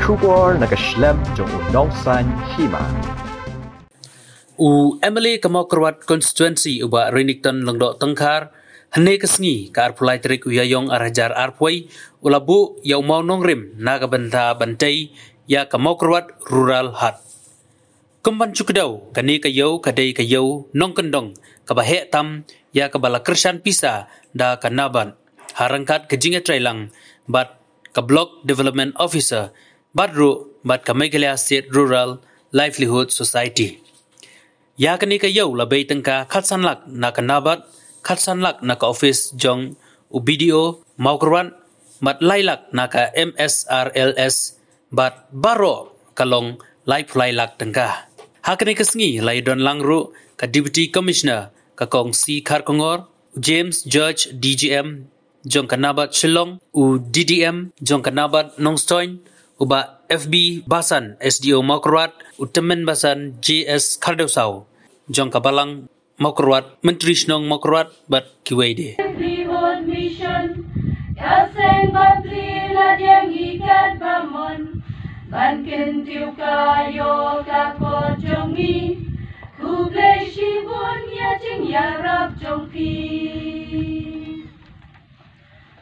Kubor nakaslem jong unongsan hima. Emily Kamokrwat constituency uba Renington Lengdok Tengkar hene kesngi ka arpulai trik uyayong arajar arpway ulabu ya mau nongrim naga benta bantai ya Kamokrwat rural hat. Kemban cukdau kani kayau kadai kayau nong kendong kabahe tam ya kabala kersan pisa da kanaban harangkat kejinga trailang bat ka block development officer badru bat ka Meghalaya State Rural Livelihood Society. Ya kani kayau labai tengka khatsanlak na kanabat khatsanlak na ka office jong ubidio Maukrwan mat lailak na ka MSRLS bat baro kalong lailak tengka. Hakani kesngi lai don langru ka Deputy Commissioner ka kong si Kharkongor James George DGM jong kanabat Shillong u DDM jong kanabat Nongstoin uba FB Basan SDO Maukrwat utemen Basan JS Kardosau jong kabalang Maukrwat Menteri Snong Maukrwat bat kiwaide Livelihood Mission kaseng batri ladang ikat bamon ban kentiu kayo kako jongi kuble shibun ya jing yarab jongpi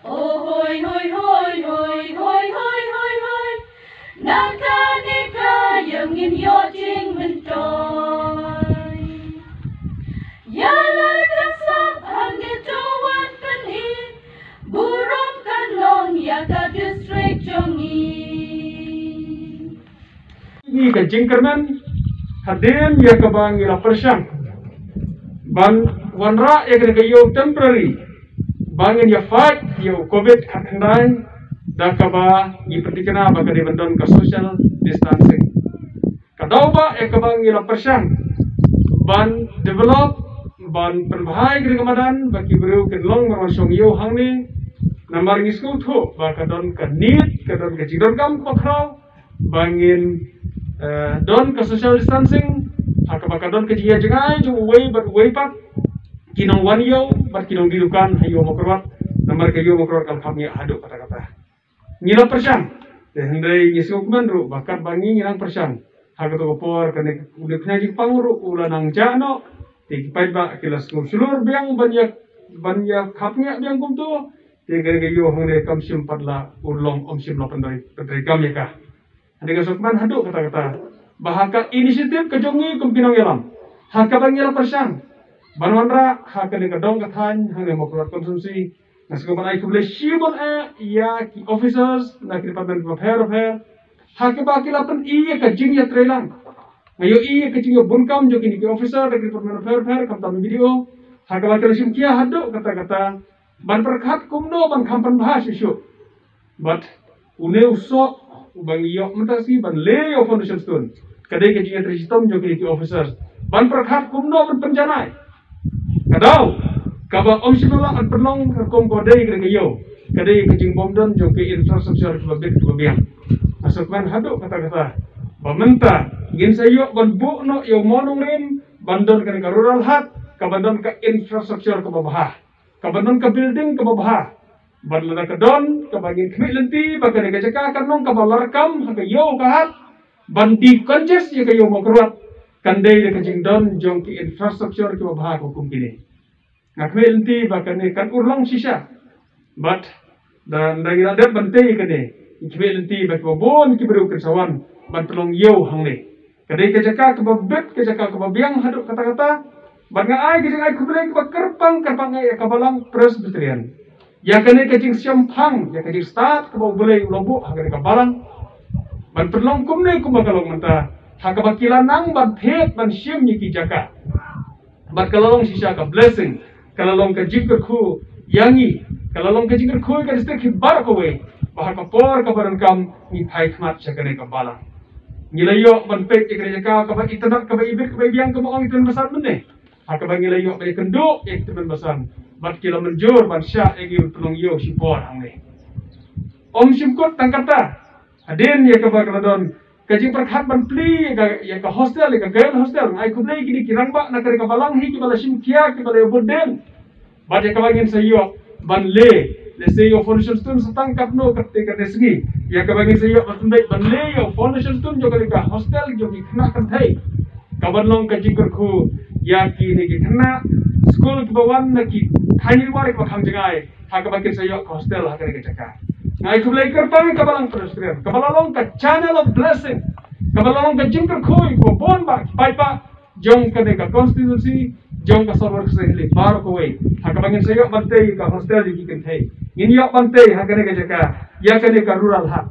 oh hoi hoi hoi hoi hoi hoi hoi hoi naka yang in yo jing mentoy yala kasab hangituan kanhi burung kanlong ya ka district jongi ini ke jingkerman hadir ya ke bang ila persang ban wanra ya ke yo temporary bangin ya fight yo covid hakandai da ka ba ni pertikana ba ka di bandon ka social distancing kadau ba ya ke bang ila persang ban develop ban perbahai ke Ramadan bagi beriu ke long marwasong yo hangni namar ngi school tho ba ka don ka nit ka don ka jidon kam pakhrau bangin don ke social distancing hakabaka don ke jia jengai ju way pak kinong wanyo bat kinong dilukan hayo Maukrwat namar ke yo Maukrwat kal kami hadu kata-kata ngila persang de hendai ngisuk mandru bakat bangi ngilang persang hagato kopor kene udah penyaji panguru ulanang jano ti pai ba kilas ngulur biang banyak kapnya biang kumtu ti gere yo hone kamsim padla ulong omsim lapandai pedai kami ka Adega Sukman hadu kata-kata bahaka inisiatif kejongi kemkinong yalam haka bangil persang banwanra haka ni kadong kathan hangge Maukrwat konsumsi nasgoban ai kuble shibon ya ki officers na department of health haka bakilapan iya ka jingya trelang ngayo iya ka jingya bunkam jo kini ki officer na department of health kam tam video haka bakil simkia hadu kata-kata ban perkhat kumno ban kampan bahas isu but une usok bang yok mentasi ban leo foundation stone kadai ke jinga tristom jo ki officers ban perkhat kumno ban penjanai kadau kaba om sinola an penong kom kodai ke yo kadai ke jing bomdon jo ki infrastructure public to biang asukman hadu kata-kata bamenta ingin sayo ban bu no yo monong rim bandon ke rural hat kabandon ke infrastructure ke babah kabandon ke building ke babah Badla ka don ka bagin kmi lenti baka ne jaka kanong ka balarkam ha yo kahat bandi konjes ye ka yo Maukrwat kandai de ka jingdon jong ki infrastructure ki babha ko kumpine ngakmi lenti baka ne kan urlang sisa but dan dagi ada bante ka ne kmi lenti baka bon ki beru kersawan ban tolong yo hangne kadai ka jaka ka babet ka jaka ka babiang hadu kata-kata ban ngai ki ai kublai ka kerpang ai ka balang presbyterian ya kene kecing siampang ya kecing start ke bau belai lobo haga ka balang ban perlong kumne kumakalong menta haga bakilan nang ban phet ban sim ni ki jaka bat kalong sisa ka blessing kalong ka jikr khu yangi kalong ka jikr khu ka distrik bar ko we bah ka por ka baran kam ni thai khmat sakane ka balang nilayo ban pet ke jaka ka ba itanak ka ba ibik ka ba biang ka mo ang itan besar mene haga ba nilayo ba kenduk ek teman besar bat kila menjur ban sya egi tulung yo sipor hangne om simkot tangkata adin ya ka bagladon kajing perkhat ban pli ya ka hostel ka girl hostel ai kublai kini kirang ba na kare ka balang hi ki bala simkia ki bala boden bat ya ka bangin sayo ban let's say your foundation stone setang kapno ketika segi ya kabangin saya batundai banle your foundation stone jo ka hostel jo ki khna kan thai kabanlong ka jingkur khu ya ki ne ki khna school ki bawan na ki thani war ka kham jangai ha kabangin saya ka hostel ha kare ka jaka ngai ku lai kar pang kabalang pedestrian kabalong ka channel of blessing kabalong ka jingkur khu ko bon ba pai pa jong ka ne ka constituency jong ka sorwar se le bar ko wei hakabangin sayo bantay ka hostel di kan thai in yo bantay hakane ka jaka ya kane ka rural ha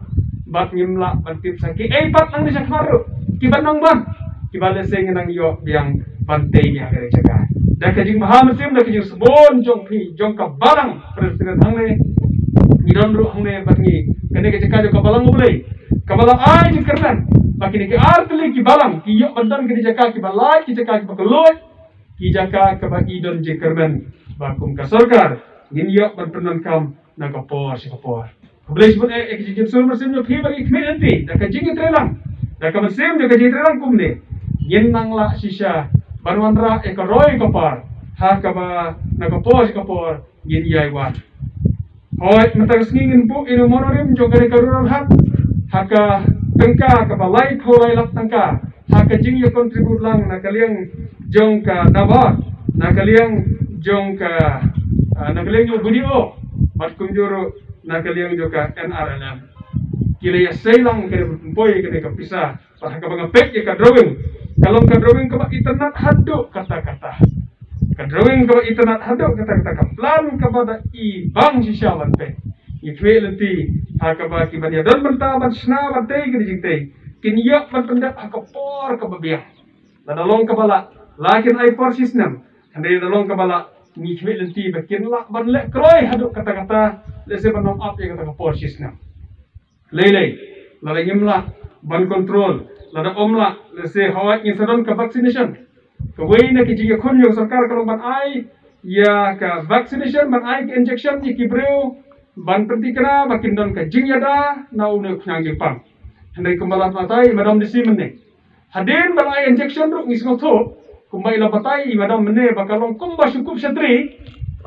bat ngimla bantip saki pat nang sa kharo ki banong ban ki bale sing nang yo yang bantay ya kane jaka da ka jing maha muslim da ka jing sabon jong phi jong ka balang presiden hangne ni don ru hangne batngi kane ka jaka jo ka balang ulai ka balang ai ji kernan bakini ki artli ki balang ki yo bandan ka jaka ki balai ki jaka ki bakaloi ki jaka ka bagi don je kernan bakum ka sarkar ninyo berpenan kam na kapor si kapor boleh sebut ekjin sur mesim yo phi bagi community da ka jing trelang da ka mesim jo ka jing trelang kumne yen nang la sisa banwanra e ka roy kapar ha ka ba na kapor si kapor yen yai wan hoy matang ngin bu inu monorim jo ka rural hak ha ka tengka ka ba lai thoi lak tengka ha ka jing yo contribute lang na kaliang jong ka dabar na kaliang jong ka nakaliang yung video mat kumjuro nakaliang yung ka NRLM kila ya sailang kaya bertumpoy kaya kapisa para ka mga pek ya ka drawing kalong ka drawing ka ba internet hado kata-kata ka drawing ka ba internet hado kata-kata ka plan ka ba da ibang sisyawan pe ikwe lenti ha ka ba kibanya don banta ban sna bantay kini jingtay kinyak bantanda ha ka por ka ba biya ladalong ka bala lakin ay por system Andai ladalong ka bala ni khwe lenti bakin la ban le kroi haduk kata-kata lese ban nom up ya kata por system lele la ngimla ban control la da omla lese hawat ni sadon ka vaccination ka wei na ki jiga khon yo sarkar kalong ban ai ya ka vaccination ban ai ka injection ni ki breu ban pertikana bakin don ka jing yada na une khnyang jepang andai kembala matai madam disi menne hadin ban ai injection ru ngisngo tho kumbai la batai madam menne bakalong kumba syukup satri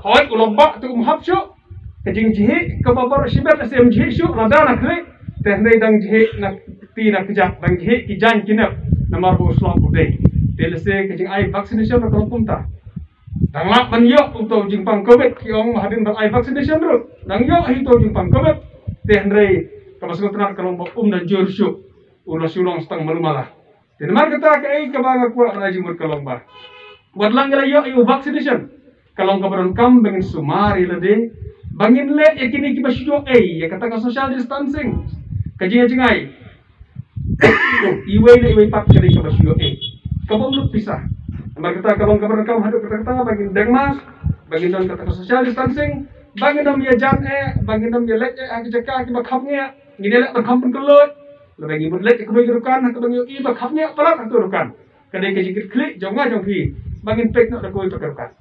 hoi ulomba tu hapsyo kajing jihi kababar sibet asem jihi syu rada na kle tehnai dang jihi na ti na kijak dang jihi kijan kinap namar bo islam budai telese kajing ai vaccination na kumta dang lak ban yo untuk jingpang covid kiong hadin dang ai vaccination ru dang yo hi to jingpang covid tehnai kabasgo tenar kalong dan jur syu ulo sulong stang malumala Tenmar kata kai kabanga kuat na jimur kalong ba. Wadlang gala yo vaccination. Kalong kabaron kam bangin sumari lade. Bangin le yakini ki basyo ya kata ka social distancing. Kajinya jingai. Iway na iway pat kali ka basyo kabong lut pisah. Tenmar kata kalong kabaron kam haduk kata bangin dengmas, bangin don kata ka social distancing, bangin dom ya jan bangin dom ya lek akijaka ki bakhapnya. Ngine lek bakhampun kelot. Lebih ngibut lek kemudian gerukan, kemudian iba kapnya pelat atau gerukan. Kadang kejikit klik, jongga jongpi, bangin pek nak dakoi gerukan.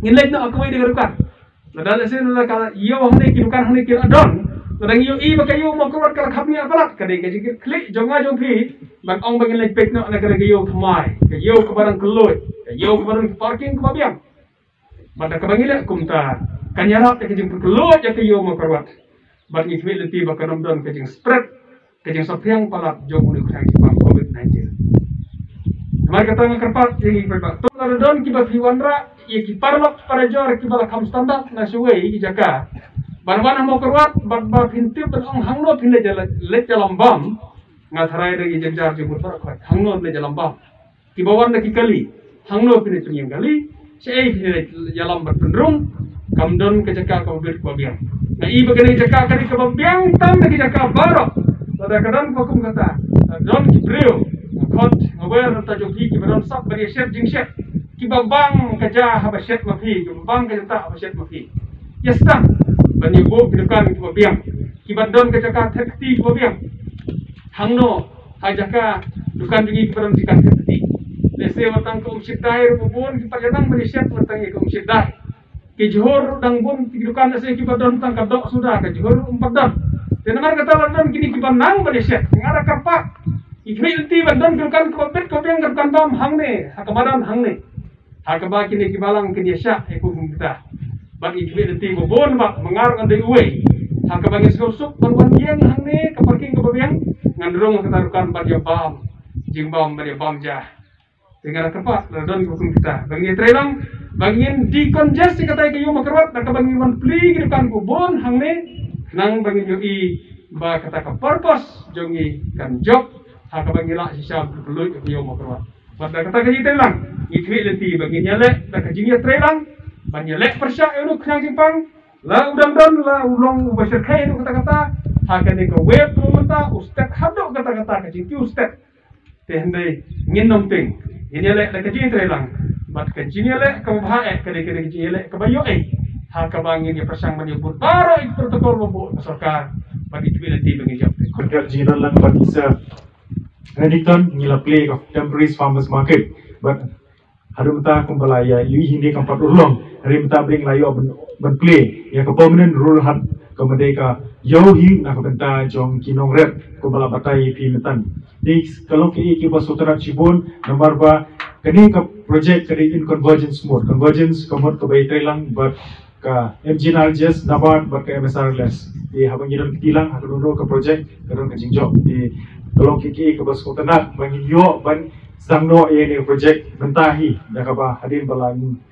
Ngilek nak akui gerukan. Ladal sen la kala iyo hane gerukan hane kira don. Kadang iyo iba kayu mau keluar kala kapnya pelat. Kadang kejikit klik, jongga jongpi, bang ong bangin lek pek nak negara kayu kemai, kayu ke barang kelut, kayu ke barang parking ke babiang. Pada kebangilek kumta, kanyarap kejing kelut ya kayu mau keluar. Bang ngikmit leti bakanom don kejing spread. Kejeng sopiang palat jong unik sang jipang COVID-19. Mari kata ngakerpat yang ibarat. Tunggal don kiba fiwanra ia kiparlok para jor kiba kam standar na suwei ijaka. Ban-ban mau keruat ban pintip dan ong hangno pinle jalan bam ngatharai dari jenjar jemur parakot hangno le jalan bam. Kiba warna kikali hangno pinle penyeng kali sei pinle jalan berpenrung kamdon kejaka kau ber babiang. Na iba kene jaka kali ke babiang tam lagi jaka barok. Kadang-kadang hukum kata, don kibreu, kot ngawar ta joki kibron sak bari shet jing shet, kibabang kaja haba shet mafi, kibabang kaja ta haba shet mafi. Yasta, bani bo kidukan kibabiang, kibadon kaja ka thekti kibabiang. Hangno hajaka dukan jingi kibron jikan thekti. Lese watang ko umsidai rubun kipajanang bari shet watang ko umsidai. Kijhor dang bun kidukan lese kibadon tang kadok sudah kijhor umpadam. Tenamar kata London kini kiban nang Malaysia ngara kapak ikmi inti London kerukan kopet kopeng kerukan bam hangne hakamadan hangne hakaba kini kibalang kini syak hukum kita bagi kami nanti bobon mak mengarang andai uwe hang kabang isuk ban yang hang ne ka parking ka babiang ngandrong ketarukan pada bam jing bam pada bam jah dengan tempat dan hukum kita bagi trelang bangin decongest kata kayo makarwat nak bangin man pli kan bobon hang ne nang bangin yo i ba kata ka purpose jongi kan job hang kabang ila sisa perlu kayo makarwat pada kata kayo trelang itwi lenti bangin nyale tak kajinya trelang banyalek persyak itu kena jimpang la udang la ulong berserkai itu kata-kata hakan ni ke web menta ustad hadok kata-kata ke jinti ustad tehendai ngin nomping ini lek lek jin trelang bat ke jin lek ke bahae ke jin lek ke bayo ha ka bangin ya persang menyebut para protokol bobo sarkar bagi nanti bagi jawab kontak jiran lang bagisa Renington nila play of temporary farmers market but harum ta kumbalaya yu hindi kampat ulong hari minta bring layo ben play ya ke permanent rural hut kemudian ka yo hi nak benta jong kinong rep ko bala batai pi metan dik kalau ke ki basutara cibon nomor ba kini ka project kini in convergence mode convergence komod ke bai trelang but ka MGNRGS nabat but ke MSRLS di habang gidan tilang haduno ke project kadon ke jingjo di kalau ke basutara bangin yo ban sangno ini project bentahi dah kaba hadin balang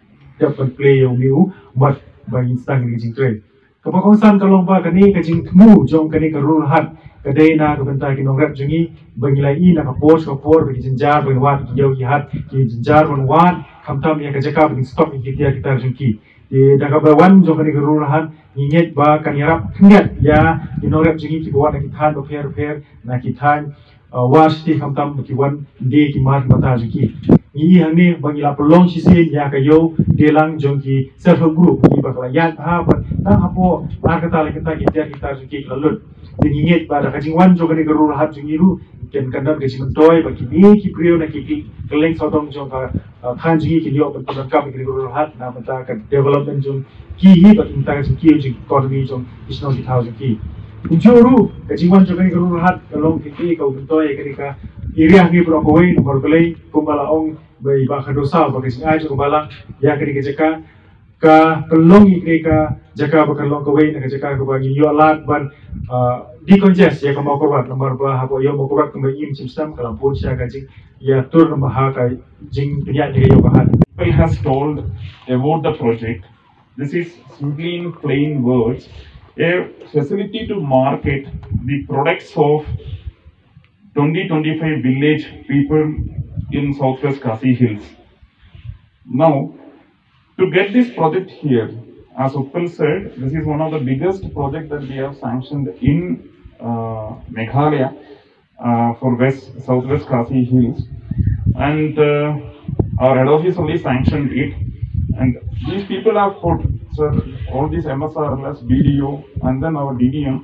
dapat play yang new buat bagi stang di jingtre. Kapakawasan kalau ba kani ke jingmu jong kani ke rural hut kedai na ke bentai kinong rap jungi bagi lai na ke post ke por bagi jenjar bagi wat ki jauh ki hat ki jenjar bagi wat kamtam yang ke jaka bagi stop ki kita jungki. Di dah kaba wan jong kani ke rural hut inget ba kani rap inget ya kinong rap jungi ki buat na kitan repair na kitan wash ti kamtam ki wan di ki mat mata jungki. Ini hanya bagi lapor sisi yang kayo delang jongki self group di bakalayan apa tak apa kata kita suki lalut dingit pada kajingwan jong ni gerul hat jungiru ken kandar gaji mentoy bagi ni ki prio na ki keleng sotong jong kan jungi ki yo penton kam ki gerul hat na mata ka development jong ki hi bagi inta ki jong economy jong isno ki thau ki Juru kajingwan jong ni gerul hat kalong ki kau mentoy ketika iriah ni berokoi nomor kelai kumbala ong bai bakadosa bagi singai kumbala ya ketika jeka ka pelong ketika jeka bakalong kawai na jeka ka bagi yo alat ban decongest ya kamau korbat nomor ba hapo yo mo korbat kembali im sistem kalampun sia kajing ya tur nomor ha ka jing penyak ni yo bahan. People has told about the project. This is simply in plain words a facility to market the products of 20-25 village people in southwest Khasi Hills. Now, to get this project here, as Uppal said, this is one of the biggest projects that we have sanctioned in Meghalaya for southwest Khasi Hills, and our head office only sanctioned it. And these people have put, sir, all these MSRLS, BDO, and then our DDM,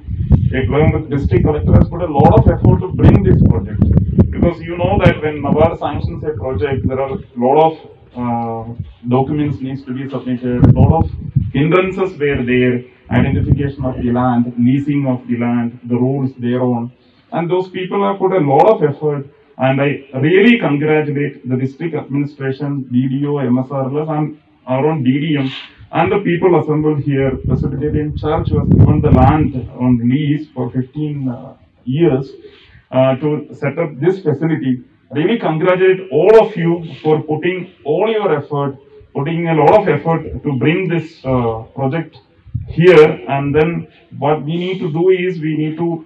along with district collector, has put a lot of effort to bring this project. Because you know that when NABARD sanctions a project, there are a lot of documents needs to be submitted, a lot of hindrances were there, identification of the land, leasing of the land, the rules thereon. And those people have put a lot of effort, and I really congratulate the district administration, BDO, MSRLS, and our own DDM, and the people assembled here. Presbyterian Church was given the land on lease for 15 years to set up this facility. Really congratulate all of you for putting all your effort, putting a lot of effort to bring this project here. And then what we need to do is we need to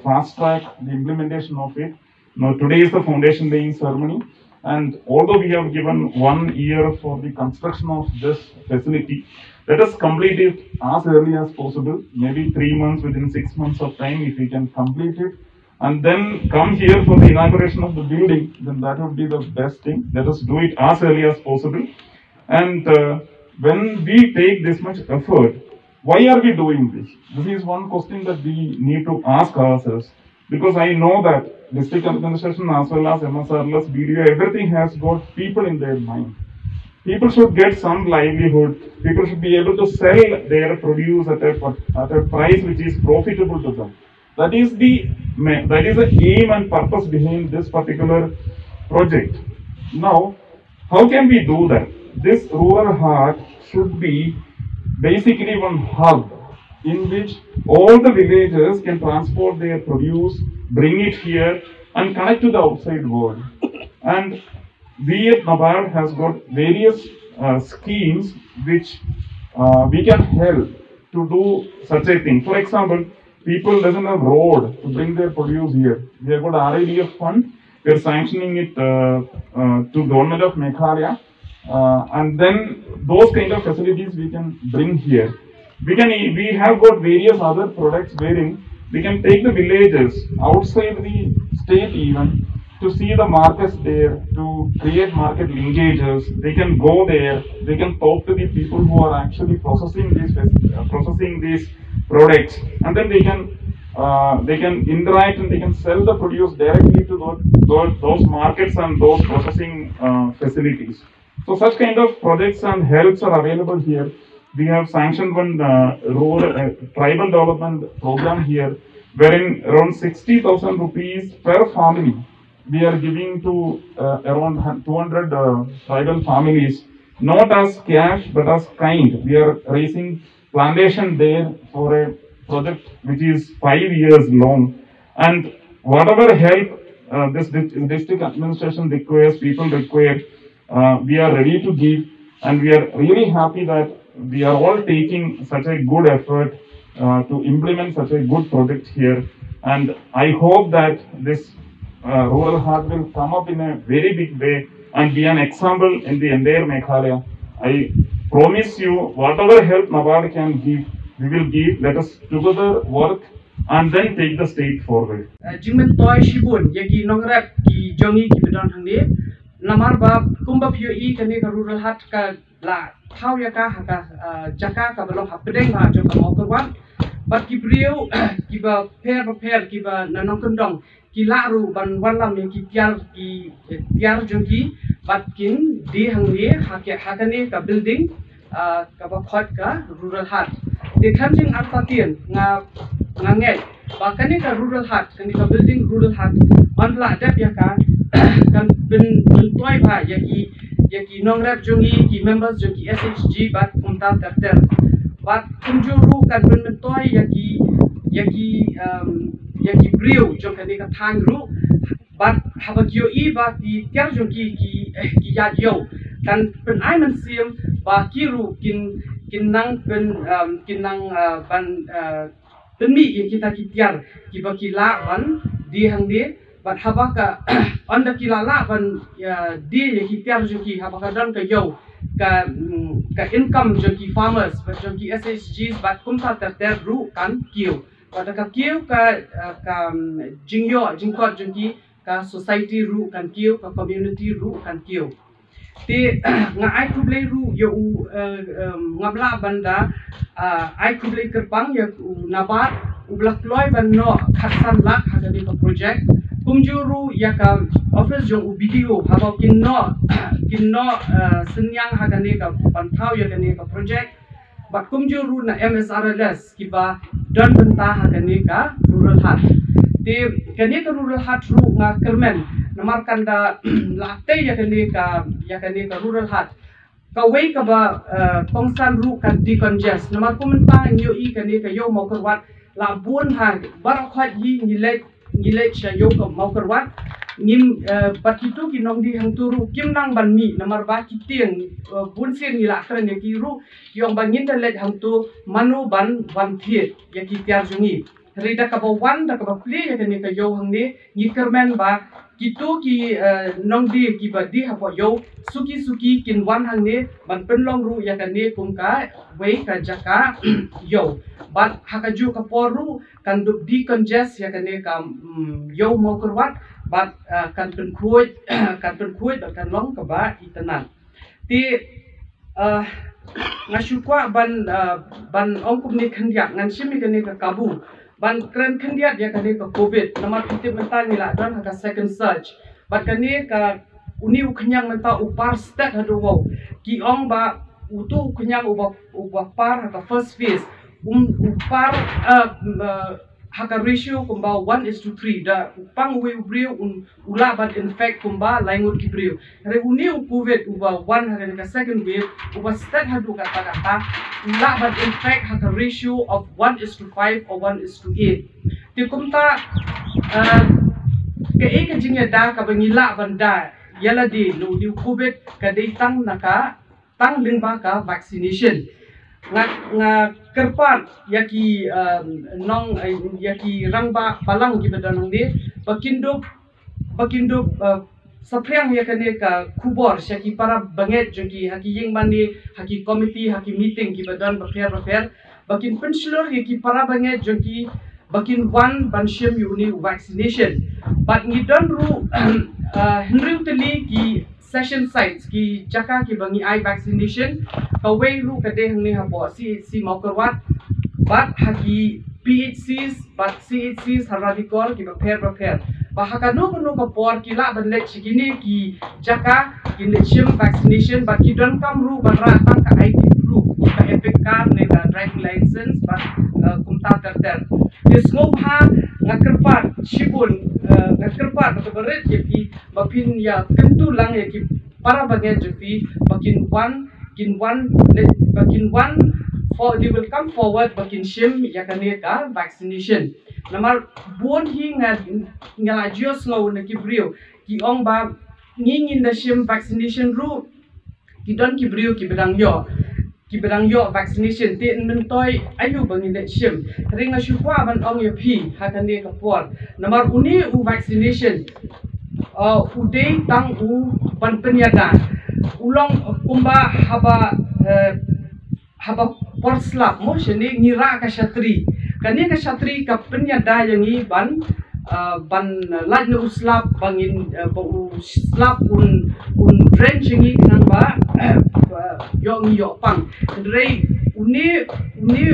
fast track the implementation of it. Now today is the foundation laying ceremony. And although we have given 1 year for the construction of this facility, let us complete it as early as possible, maybe 3 months, within 6 months of time, if we can complete it, and then come here for the inauguration of the building, then that would be the best thing. Let us do it as early as possible. And when we take this much effort, why are we doing this? This is one question that we need to ask ourselves, because I know that district administration as well as MSRLS, BDO, everything has got people in their mind. People should get some livelihood. People should be able to sell their produce at a price which is profitable to them. That is the aim and purpose behind this particular project. Now, how can we do that? This rural heart should be basically one hub in which all the villagers can transport their produce, bring it here, and connect to the outside world. And we at NABARD has got various schemes which we can help to do such a thing. For example, people doesn't have road to bring their produce here. We have got RIDF fund. We are sanctioning it to government of Meghalaya, and then those kind of facilities we can bring here. We have got various other products wherein we can take the villagers outside the state even to see the markets there, to create market linkages. They can go there, they can talk to the people who are actually processing these products, and then they can interact and they can sell the produce directly to those markets and those processing facilities. So such kind of projects and helps are available here. We have sanctioned one rural tribal development program here, wherein around 60,000 rupees per family we are giving to around 200 tribal families, not as cash but as kind. We are raising plantation there for a project which is 5 years long, and whatever help this district administration requires, people require, we are ready to give, and we are really happy that we are all taking such a good effort to implement such a good project here. And I hope that this rural heart will come up in a very big way and be an example in the entire Meghalaya. I promise you, whatever help NABARD can give, we will give. Let us together work and then take the state forward. Jingmen toy shibun yaki nongrap ki jongi ki bedon hangni namar ba kumba pio I kani ka rural heart ka la thau yaka haka jaka ka belong hapedeng ba jong ka mau kerwan bat ki priu ki ba pair ki ba nanong kendong ki laru ban walam yang ki tiar jongki bat kin di hangni hakani ka building ka ba khot ka rural heart de khamjing artatien nganget bakani ka rural heart kani ka building rural heart onla dap yaka kan bin toy ba yaki nongrap jongi ki members jongi SHG bat umta terter bat kunjuru kan bin toy yaki priu jong kani ka thang ru bat habakyo I ba ki tiar jongi ki yadyo kan bin ai man siam ba kiru kinang ban mi yang kita kitiar kiba kila ban di hangde bat habaka onda kilala ban di yang kitiar joki habaka dan ka yo ka income joki farmers bat joki SHGs bat kumta ter ru kan kiu bat ka kiu ka jingkot joki ka society ru kan kiu ka community ru kan kiu te nga ai kublai ru yo ngabla banda ai kublai kerpang ya NABARD ublak loy ban no khatsan lak hagani ka project kumjuru ya ka office jong video habau kinno senyang hagani ka pantau ya gani ka project bat kumjuru na MSRLS kiba don benta hagani ka rural heart te kani ka rural heart ru nga kermen namar kanda latte ya kani ka rural heart kawai ka ba kongsan ru kan decongest namar kumenta nyo I kani ka yo mau kerwat la bun ha bar khat yi nilai cha yo ka mau kerwat ngim patitu ki nong di hang turu kim nang ban mi namar ba ki tieng bun sen ni la kran ya ki ru yong bangin da let hang tu manu ban thiet ya ki tiar jungi rida ka ba wan da ka ba kli ya kani ka yo hang ni ni kermen ba kitu ki nong di ki ba di ha po yo suki kin wan hang ni ban penlong ru ya kan ni kum ka wei ka jaka yo bat hakaju ka poru kan du di congest ya kan ni ka yo mo kerwat bat kan pen khuoi kan long ka ba itanan ti ngasukwa ban ongkum ni khandiak ngan simi kan ni ka kabu ban kren khandiat ya kan ni ka covid namar pitip mental ni la don ka second surge bat kan ni ka uni uknyang menta upar stat hadu wo ki ong ba utu uknyang uba par ka first phase upar haka ratio kumba 1:3 da pang we brio ula ban infect kumba laingut ki brio re uni covid uba 1 haka ka second wave uba stat hadu kata ula ban infect haka ratio of 1:5 or 1:8 ti kumta ke ek jingya da ka bangila banda yala di no di covid ka dei tang naka tang lingba ka vaccination nga kerpan yaki nong yaki rangba palang ki badanang di bakindo sapriang yakane ka kubor syaki para banget jengki haki yeng mandi haki komiti haki meeting ki badan bakhir bakin pensilor yaki para banget jengki bakin one banshim uni vaccination but ngidon ru henry teli ki session sites ki jaka ki bangi eye vaccination kawai ru kade hangni hapo CHC maukarwat but haki PHCs but CHCs haradikor ki prepare bahaka no ka por ki la ban lech kini ki jaka ki lechim vaccination but ki don kam ru ban ra tang ka ID proof ka epic card ne ka driving license but kumta terter this ngobha ngakerpat shibun ngakerpat to berit ki bapin ya tentu lang ya ki para bagai jepi bakin one for they will come forward bakin shim yakane ka vaccination namar bon hi ngala jios ngau na ki brio ki ong ba ngin the shim vaccination ru ki don ki brio ki bedang yo vaccination te mentoy ayu bangin de shim ringa shukwa ban ong ya phi hakane ka por namar uni u vaccination udai tang u ban penyada ulong kumba haba porslap mo sheni ngira ka shatri kani ka shatri ka penyada yang i ban laj no uslap bangin slap un drenching i nang ba yo pang rei uni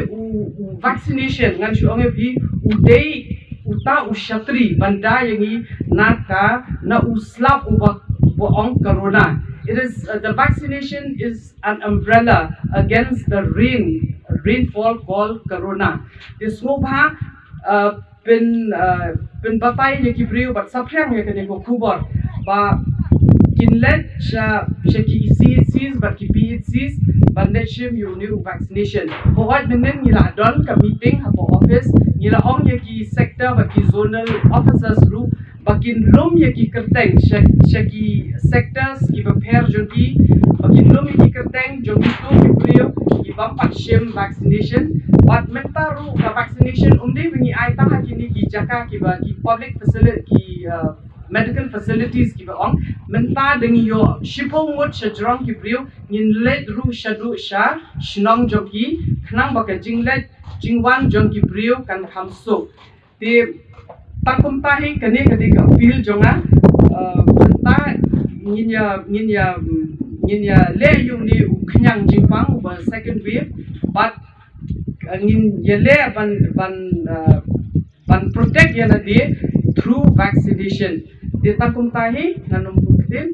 u vaccination ngan shu ong bi udai uta ushatri banda yang i naka na uslap uba ong corona. It is the vaccination is an umbrella against the rainfall called corona. This ngobha pin batay ye kibriu but saprang ye kene ko kubor ba kinlet shaki CHCs but ki PHCs but let shim you new vaccination. For what menen nila don ka meeting hapo office nila ong ye ki sector but ki zonal officers group bakin lom ye ki kerteng shaki sectors ki prepare jonki bakin lom ye ki kerteng jonki to kibriu ki bampat shim vaccination but mentaru ka vaccination umde wingi ai ta hakini ki jaka ki ba ki public facility ki medical facilities ki ba ong menta dengi yo shipo ngot shajrong ki briu nin let ru shadu sha shnong joki khnang ba ka jinglet jingwan jong ki briu kan khamso te takum tahi kane kadi ka feel jonga menta nginya le yung ni khnyang jingpang ba second wave but ngin yele ban protect yana di through vaccination. Dita kum tahi nanum putin.